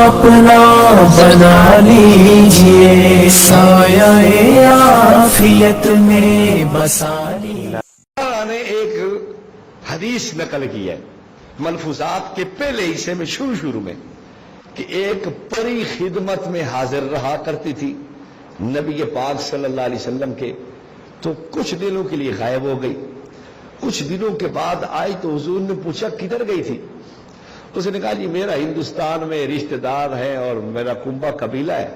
اپنا بنا لیجئے، سایہ عافیت میں بسا لیجئے۔ نے ایک حدیث نقل کی ہے ملفوظات کے پہلے حصے میں شروع میں کہ ایک پری خدمت میں حاضر رہا کرتی تھی نبی پاک صلی اللہ علیہ وسلم کے، تو کچھ دنوں کے لیے غائب ہو گئی۔ کچھ دنوں کے بعد آئی تو حضور نے پوچھا کدھر گئی تھی؟ اس نے کہا جی میرا ہندوستان میں رشتہ دار ہے اور میرا کنبہ قبیلہ ہے،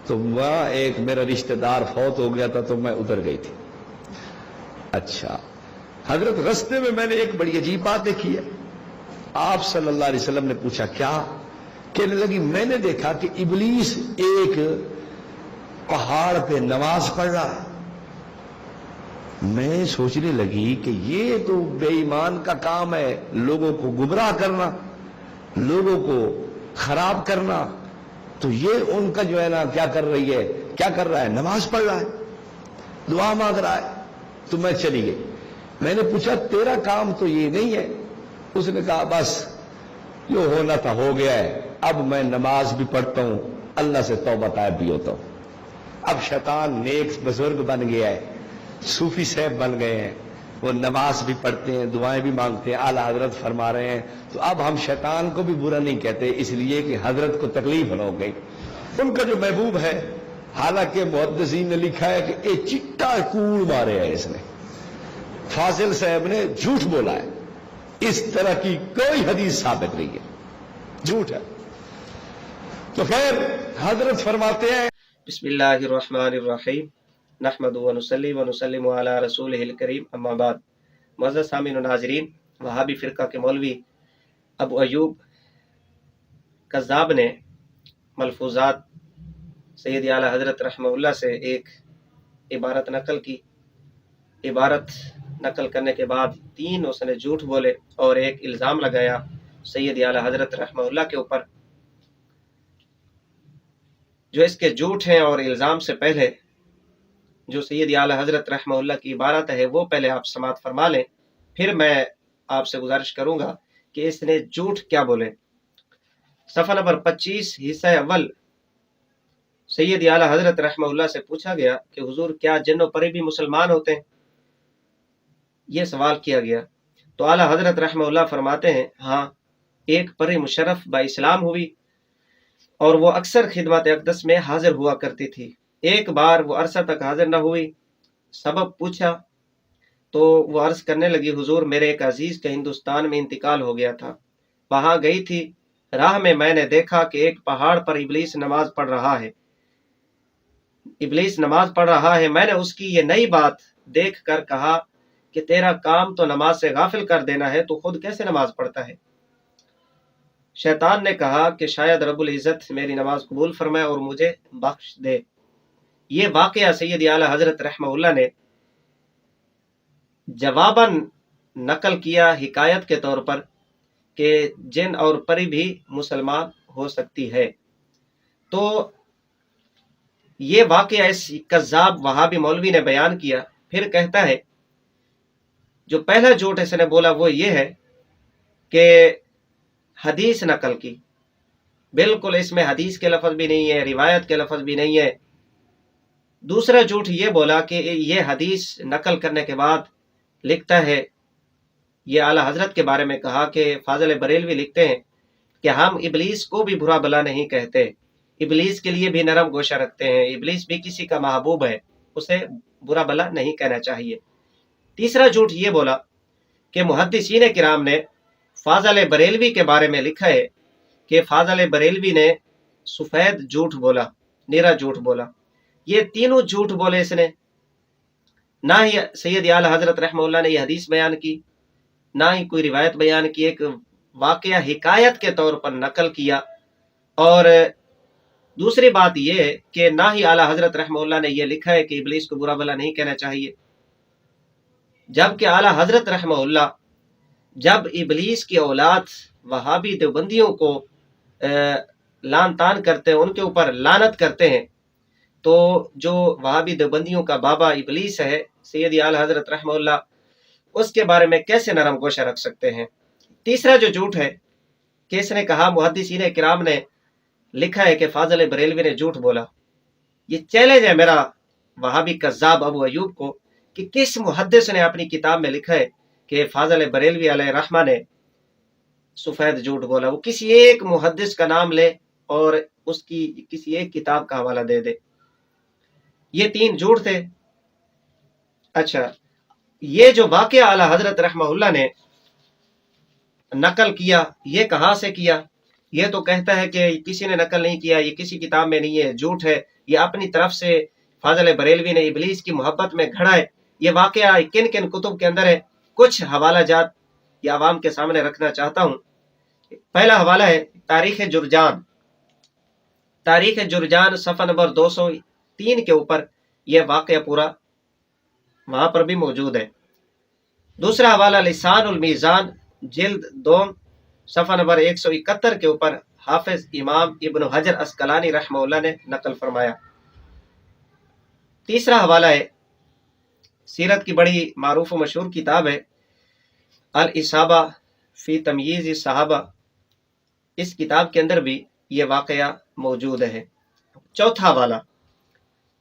تو وہاں ایک میرا رشتہ دار فوت ہو گیا تھا تو میں ادھر گئی تھی۔ اچھا حضرت رستے میں نے ایک بڑی عجیب بات دیکھی ہے۔ آپ صلی اللہ علیہ وسلم نے پوچھا کیا؟ کہنے لگی میں نے دیکھا کہ ابلیس ایک پہاڑ پہ نماز پڑھ رہا ہے۔ میں سوچنے لگی کہ یہ تو بے ایمان کا کام ہے، لوگوں کو گمراہ کرنا، لوگوں کو خراب کرنا، تو یہ ان کا جو ہے نا کیا کر رہی ہے، کیا کر رہا ہے؟ نماز پڑھ رہا ہے، دعا مانگ رہا ہے۔ تو میں چلی گئی، میں نے پوچھا تیرا کام تو یہ نہیں ہے؟ اس نے کہا بس جو ہونا تھا ہو گیا ہے، اب میں نماز بھی پڑھتا ہوں، اللہ سے توبہ طائب بھی ہوتا ہوں۔ اب شیطان نیک بزرگ بن گیا ہے، صوفی صاحب بن گئے ہیں، وہ نماز بھی پڑھتے ہیں، دعائیں بھی مانگتے ہیں، اعلیٰ حضرت فرما رہے ہیں، تو اب ہم شیطان کو بھی برا نہیں کہتے، اس لیے کہ حضرت کو تکلیف نہ ہو گئی۔ ان کا جو محبوب ہے، حالانکہ محدثین نے لکھا ہے کہ ایک چٹا کوڑ مارے ہے اس نے، فاضل صاحب نے جھوٹ بولا ہے، اس طرح کی کوئی حدیث ثابت نہیں ہے، جھوٹ ہے۔ تو خیر حضرت فرماتے ہیں بسم اللہ الرحمن الرحیم، نحمد و نصلی و نسلم علی رسولہ الکریم، اما بعد۔ معزز سامعین و ناظرین، وہابی فرقہ کے مولوی ابو ایوب کذاب نے ملفوظات سید اعلی حضرت رحمہ اللہ سے ایک عبارت نقل کی۔ عبارت نقل کرنے کے بعد 3 اس نے جھوٹ بولے اور ایک الزام لگایا سید اعلی حضرت رحمہ اللہ کے اوپر۔ جو اس کے جھوٹ ہیں اور الزام سے پہلے جو سید اعلی حضرت رحمہ اللہ کی عبارت ہے وہ پہلے آپ سماعت فرما لیں، پھر میں آپ سے گزارش کروں گا کہ اس نے جھوٹ کیا بولے۔ صفحہ نمبر 25 حصہ اول۔ سید اعلی حضرت رحمہ اللہ سے پوچھا گیا کہ حضور کیا جن و پری بھی مسلمان ہوتے ہیں؟ یہ سوال کیا گیا تو اعلی حضرت رحمہ اللہ فرماتے ہیں ہاں، ایک پری مشرف با اسلام ہوئی اور وہ اکثر خدمت اقدس میں حاضر ہوا کرتی تھی۔ ایک بار وہ عرصہ تک حاضر نہ ہوئی، سبب پوچھا تو وہ عرض کرنے لگی حضور میرے ایک عزیز کا ہندوستان میں انتقال ہو گیا تھا، وہاں گئی تھی، راہ میں نے دیکھا کہ ایک پہاڑ پر ابلیس نماز پڑھ رہا ہے۔ ابلیس نماز پڑھ رہا ہے، میں نے اس کی یہ نئی بات دیکھ کر کہا کہ تیرا کام تو نماز سے غافل کر دینا ہے، تو خود کیسے نماز پڑھتا ہے؟ شیطان نے کہا کہ شاید رب العزت میری نماز قبول فرمائے اور مجھے بخش دے۔ یہ واقعہ سید اعلی حضرت رحمہ اللہ نے جواباً نقل کیا حکایت کے طور پر کہ جن اور پری بھی مسلمان ہو سکتی ہے۔ تو یہ واقعہ اس کذاب وہابی مولوی نے بیان کیا۔ پھر کہتا ہے جو پہلا جھوٹ اس نے بولا وہ یہ ہے کہ حدیث نقل کی، بالکل اس میں حدیث کے لفظ بھی نہیں ہے، روایت کے لفظ بھی نہیں ہے۔ دوسرا جھوٹ یہ بولا کہ یہ حدیث نقل کرنے کے بعد لکھتا ہے، یہ اعلیٰ حضرت کے بارے میں کہا کہ فاضل بریلوی لکھتے ہیں کہ ہم ابلیس کو بھی برا بلا نہیں کہتے، ابلیس کے لیے بھی نرم گوشہ رکھتے ہیں، ابلیس بھی کسی کا محبوب ہے، اسے برا بلا نہیں کہنا چاہیے۔ تیسرا جھوٹ یہ بولا کہ محدثین کرام نے فاضل بریلوی کے بارے میں لکھا ہے کہ فاضل بریلوی نے سفید جھوٹ بولا، نیرا جھوٹ بولا۔ یہ تینوں جھوٹ بولے اس نے، نہ ہی سید اعلی حضرت رحمہ اللہ نے یہ حدیث بیان کی، نہ ہی کوئی روایت بیان کی، ایک واقعہ حکایت کے طور پر نقل کیا۔ اور دوسری بات یہ ہے کہ نہ ہی اعلی حضرت رحمہ اللہ نے یہ لکھا ہے کہ ابلیس کو برا بلا نہیں کہنا چاہیے، جبکہ اعلی حضرت رحمہ اللہ جب ابلیس کی اولاد وہابی دیوبندیوں کو لان تان کرتے ہیں، ان کے اوپر لعنت کرتے ہیں، تو جو وہابی دیوبندیوں کا بابا ابلیس ہے سید اعلی حضرت رحمہ اللہ، اس کے بارے میں کیسے نرم گوشہ رکھ سکتے ہیں؟ تیسرا جو جھوٹ ہے کہ اس نے کہا محدثین کرام نے لکھا ہے کہ فاضل بریلوی نے جھوٹ بولا. یہ چیلنج ہے میرا وہابی کذاب ابو ایوب کو کہ کس محدث نے اپنی کتاب میں لکھا ہے کہ فاضل بریلوی علیہ رحمہ نے سفید جھوٹ بولا. وہ کسی ایک محدث کا نام لے اور اس کی کسی ایک کتاب کا حوالہ دے دے. یہ 3 جھوٹ تھے. اچھا، یہ جو واقعہ اعلی حضرت رحمہ اللہ نے نقل کیا، یہ کہاں سے کیا؟ یہ تو کہتا ہے کہ کسی نے نقل نہیں کیا، یہ کسی کتاب میں نہیں ہے، جھوٹ ہے، یہ اپنی طرف سے فاضل بریلوی نے ابلیس کی محبت میں گھڑا ہے. یہ واقعہ کن کن کتب کے اندر ہے؟ کچھ حوالہ جات یہ عوام کے سامنے رکھنا چاہتا ہوں. پہلا حوالہ ہے تاریخ جرجان. تاریخ جرجان صفحہ نمبر 203 کے اوپر یہ واقعہ پورا وہاں پر بھی موجود ہے. دوسرا حوالہ لسان المیزان جلد 2 صفحہ نمبر 171 کے اوپر حافظ امام ابن حجر اسقلانی رحمہ اللہ نے نقل فرمایا. تیسرا حوالہ ہے سیرت کی بڑی معروف و مشہور کتاب ہے الاصابہ فی تمییز الصحابہ. اس کتاب کے اندر بھی یہ واقعہ موجود ہے. چوتھا حوالہ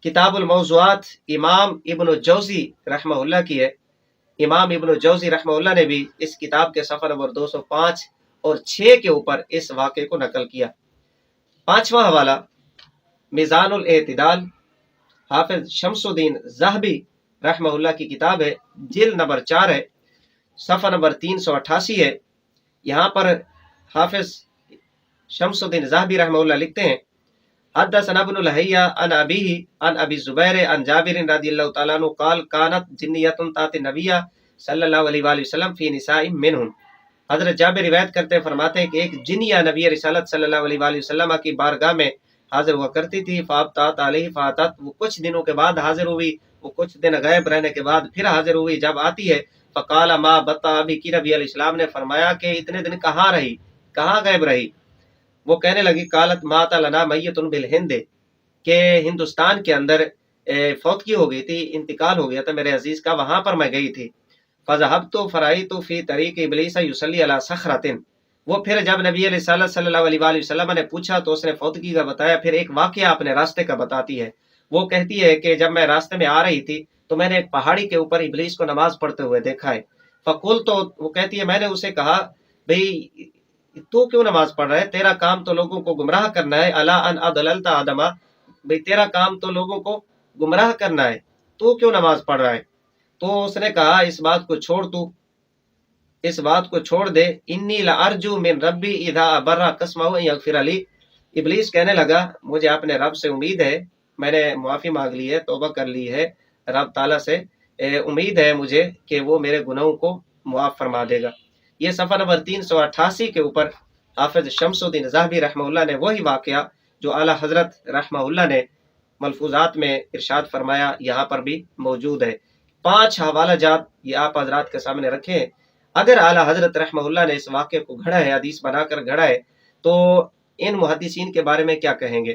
کتاب الموضوعات امام ابن الجوزی رحمہ اللہ کی ہے. امام ابن الجوزی رحمہ اللہ نے بھی اس کتاب کے صفحہ نمبر 205 اور 6 کے اوپر اس واقعے کو نقل کیا. پانچواں حوالہ میزان الاعتدال حافظ شمس الدین ذہبی رحمہ اللہ کی کتاب ہے، جلد نمبر 4 ہے، صفحہ نمبر 388 ہے. یہاں پر حافظ شمس الدین ذہبی رحمہ اللہ لکھتے ہیں حدثنا ابن لہیہ عن ابیہ عن ابی زبیر عن جابر رضی اللہ تعالیٰ عنہ قال کانت جنیۃ تات النبی صلی اللہ علیہ وآلہ وسلم فی نساء منہم. حضرت جابر روایت کرتے فرماتے ہیں کہ ایک جنیہ نبی رسالت صلی اللہ علیہ وآلہ وسلم کی بارگاہ میں حاضر ہوا کرتی تھی. فابطات علیہ فاتت، وہ کچھ دنوں کے بعد حاضر ہوئی، وہ کچھ دن غائب رہنے کے بعد پھر حاضر ہوئی. جب آتی ہے فقال ما بطا ابی کی، نبی علیہ السلام نے فرمایا کہ اتنے دن کہاں رہی، کہاں غائب رہی؟ وہ کہنے لگی قالت مات لنا میت بالہند، کہ ہندوستان کے اندر فوتگی ہو گئی تھی، انتقال ہو گیا تھا میرے عزیز کا، وہاں پر میں گئی تھی. فذهبت فرأيت في طريق ابلیس يصلي على صخرة. وہ پھر جب نبی علیہ الصلوۃ صلی اللہ علیہ وآلہ وسلم نے پوچھا تو اس نے فوتگی کا بتایا. پھر ایک واقعہ اپنے راستے کا بتاتی ہے. وہ کہتی ہے کہ جب میں راستے میں آ رہی تھی تو میں نے ایک پہاڑی کے اوپر ابلیس کو نماز پڑھتے ہوئے دیکھا ہے. فقلت، تو وہ کہتی ہے میں نے اسے کہا بھئی تو کیوں نماز پڑھ رہا ہے؟ تیرا کام تو لوگوں کو گمراہ کرنا ہے. الا ان اضللت آدما، بھئی تیرا کام تو لوگوں کو گمراہ کرنا ہے، تو کیوں نماز پڑھ رہا ہے؟ تو اس نے کہا اس بات کو چھوڑ، تو اس بات کو چھوڑ دے. انی لارجو من ربی اذا ابر قسمہ ان یغفر لی. ابلیس کہنے لگا مجھے اپنے رب سے امید ہے، میں نے معافی مانگ لی ہے، توبہ کر لی ہے رب تعالیٰ سے، امید ہے مجھے کہ وہ میرے گناہوں کو معاف فرما دے گا. یہ صفحہ نمبر 388 کے اوپر حافظ شمس الدین ذہبی رحمہ اللہ نے وہی واقعہ جو اعلیٰ حضرت رحمہ اللہ نے ملفوظات میں ارشاد فرمایا یہاں پر بھی موجود ہے. 5 حوالہ جات یہ آپ حضرات کے سامنے رکھے ہیں. اگر اعلیٰ حضرت رحمہ اللہ نے اس واقعے کو گھڑا ہے، حدیث بنا کر گھڑا ہے، تو ان محدثین کے بارے میں کیا کہیں گے؟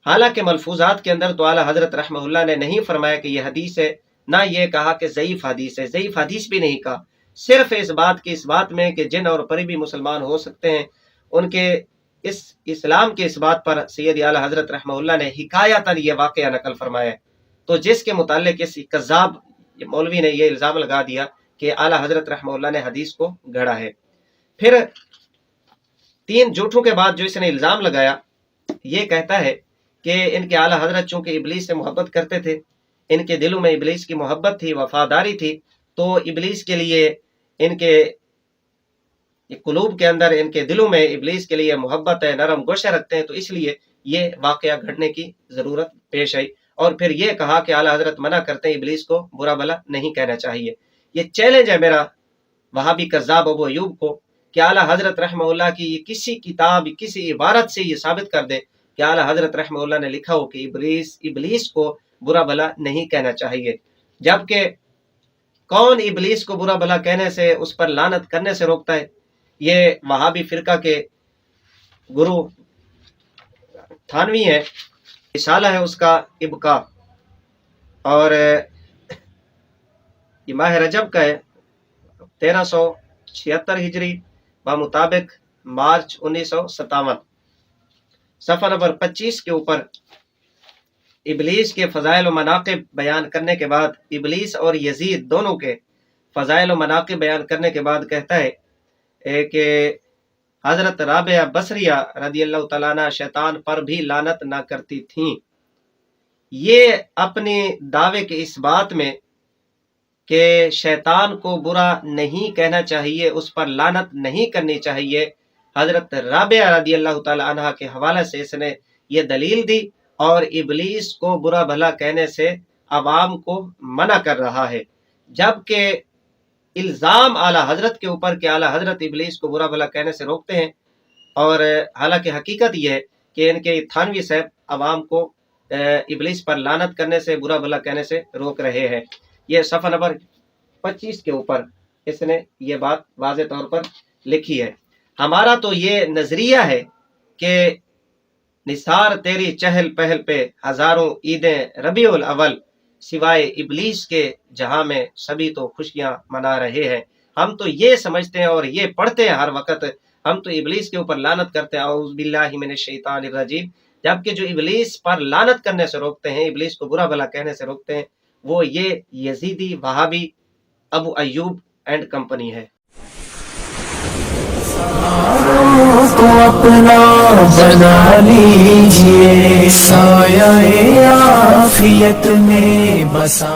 حالانکہ ملفوظات کے اندر تو اعلیٰ حضرت رحمہ اللہ نے نہیں فرمایا کہ یہ حدیث ہے، نہ یہ کہا کہ ضعیف حدیث ہے، ضعیف حدیث بھی نہیں کہا. صرف اس بات میں کہ جن اور پری بھی مسلمان ہو سکتے ہیں، ان کے اس اسلام کے اس بات پر سید اعلیٰ حضرت رحمہ اللہ نے حکایتاً یہ واقعہ نقل فرمایا. تو جس کے متعلق اس کذاب مولوی نے یہ الزام لگا دیا کہ اعلیٰ حضرت رحمہ اللہ نے حدیث کو گھڑا ہے. پھر 3 جھوٹوں کے بعد جو اس نے الزام لگایا، یہ کہتا ہے کہ ان کے اعلیٰ حضرت چونکہ ابلیس سے محبت کرتے تھے، ان کے دلوں میں ابلیس کی محبت تھی، وفاداری تھی، تو ابلیس کے لیے ان کے قلوب کے اندر، ان کے دلوں میں ابلیس کے لیے محبت ہے، نرم گوشہ رکھتے ہیں، تو اس لیے یہ واقعہ گھڑنے کی ضرورت پیش آئی. اور پھر یہ کہا کہ اعلیٰ حضرت منع کرتے ہیں ابلیس کو برا بھلا نہیں کہنا چاہیے. یہ چیلنج ہے میرا وہابی کذاب ابو ایوب کو کہ اعلیٰ حضرت رحمہ اللہ کی یہ کسی کتاب، کسی عبارت سے یہ ثابت کر دے کہ اعلیٰ حضرت رحمہ اللہ نے لکھا ہو کہ ابلیس کو برا بھلا نہیں کہنا چاہیے. جبکہ کون ابلیس کو برا بھلا کہنے سے، اس پر لعنت کرنے سے روکتا ہے؟ یہ وہابی فرقہ کے گرو تھانوی ہے، رسالہ ہے اس کا ابقا، اور یہ ماہ رجب کا ہے 1376 ہجری بمطابق مارچ 1957. صفحہ نمبر 25 کے اوپر ابلیس کے فضائل و مناقب بیان کرنے کے بعد، ابلیس اور یزید دونوں کے فضائل و مناقب بیان کرنے کے بعد کہتا ہے کہ حضرت رابعہ بصریہ رضی اللہ تعالیٰ عنہ شیطان پر بھی لعنت نہ کرتی تھیں۔ یہ اپنے دعوے کے اس بات میں کہ شیطان کو برا نہیں کہنا چاہیے، اس پر لعنت نہیں کرنی چاہیے، حضرت رابعہ رضی اللہ تعالیٰ عنہ کے حوالے سے اس نے یہ دلیل دی، اور ابلیس کو برا بھلا کہنے سے عوام کو منع کر رہا ہے، جبکہ الزام اعلیٰ حضرت کے اوپر کہ اعلیٰ حضرت ابلیس کو برا بھلا کہنے سے روکتے ہیں، اور حالانکہ حقیقت یہ ہے کہ ان کے تھانوی صاحب عوام کو ابلیس پر لعنت کرنے سے، برا بھلا کہنے سے روک رہے ہیں۔ یہ صفحہ نمبر 25 کے اوپر اس نے یہ بات واضح طور پر لکھی ہے۔ ہمارا تو یہ نظریہ ہے کہ نثار تیری چہل پہل پہ ہزاروں عیدیں ربیع الاول، سوائے ابلیس کے جہاں میں سبھی تو خوشیاں منا رہے ہیں۔ ہم تو یہ سمجھتے ہیں اور یہ پڑھتے ہیں ہر وقت، ہم تو ابلیس کے اوپر لعنت کرتے ہیں، اعوذ باللہ من الشیطان الرجیم، جبکہ جو ابلیس پر لعنت کرنے سے روکتے ہیں، ابلیس کو برا بھلا کہنے سے روکتے ہیں، وہ یہ یزیدی، وہابی، ابو ایوب اینڈ کمپنی ہے۔ کو اپنا بنا لیجئے، سایہ عافیت میں بسا